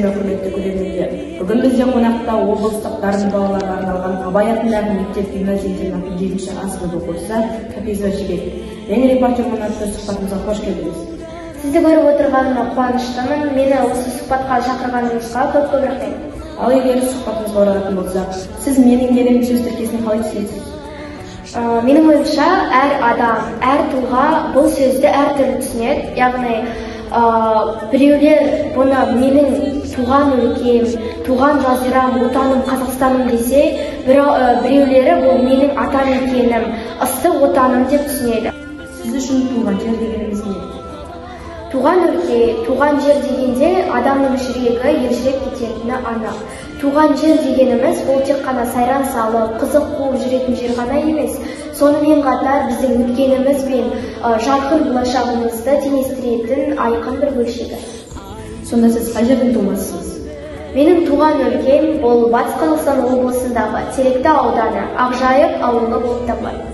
мен құрметті көрермендер. Бүгін бізде қонақта облыстық дарынды балаларға арналған Абай атындағы мектеп-гимназия-интернаттың 7-ші А сынып оқушысы Капизова Жібек. Мен репортермін атты сұхбатымызға қош келдіңіз. Сізді көріп отырғаныма қуаныштымын. Мені осы сұхбатқа шақырғаныңызға көп рахмет. Ал егер сұхбатымызға оралатын болсақ, сіз менің елім сөз тіркесін қалай түсінесіз? Менің ойымша, әр адам, әр тұлға бұл сөзді әртүрлі түсінеді. Яғни, біреулер бұны менің туған өлкем, туған жазирам, отаным Қазақстаным десе, біреулері бұл менің ата мекенім, ыстық отаным деп түсінеді. Сіз үшін туған жер дегеніміз не? Туған өлке, туған жер дегенде адамның жүрегі елжіреп кететіні анық. Туған жер дегеніміз бұл тек қана сайран салып, қызық қуып жүретін жер ғана емес. Сонымен қатар біздің өткеніміз бен жарқын болашағымызды теңестіретін айқын бір бөлшегі. Сонда сіз қай жерден тумасысыз? Менің туған өлкем бұл Батыс Қазақстан облысындағы Теректі ауданы Ақжайық ауылы болып табылады.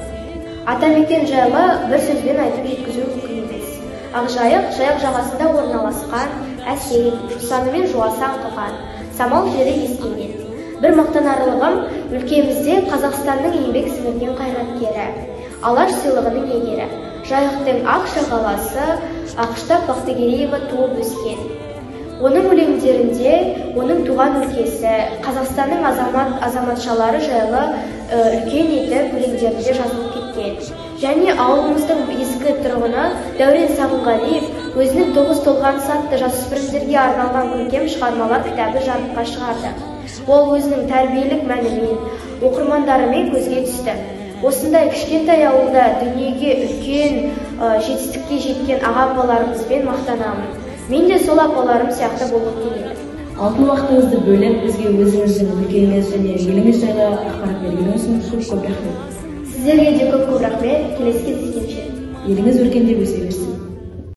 Атамекен жайлы бір сөзбен айтып жеткізу мүмкін емес. Ақжайық жайық жағасында орналасқан, әсем, жусаны мен жуасан қылған, самал жері ескерген. Бір мақтанарлығым, өлкемізде Қазақстанның еңбек сіңірген қайраткері, Алаш сыйлығының иегері, Жайықтың ақ шағаласы Ақштап Бақтыгереева туып өскен. Оның өлеңдерінде оның туған өлкесі, Қазақстанның азаматшалары жайлы үлкен етіп өлеңдерінде жазылып кеткен. Және ауылымыздың ескі тұрғыны Дәурен Сағынғалиев өзінің 9 толған атты жасөспірімдерге арналған көркем шығармалар кітабы жарыққа шығарды. Ол өзінің тәрбиелік мәнімен, оқырмандарымен көзге түсті. Осындай кішкентай ауылда дүниеге үлкен жетістікке жеткен аға-апаларымызбен мақтанамын. Мен де сол апаларым сияқты болып келемін. Алтын уақытыңызды бөліп, бізге өзіңіздің өлкеңіз және еліңіз жайлы ақпарат бергеніңіз үшін көп рахмет. Сіздерге де көп рахмет. Келесі кездескенше. Еліңіз өркендеп өсе берсін.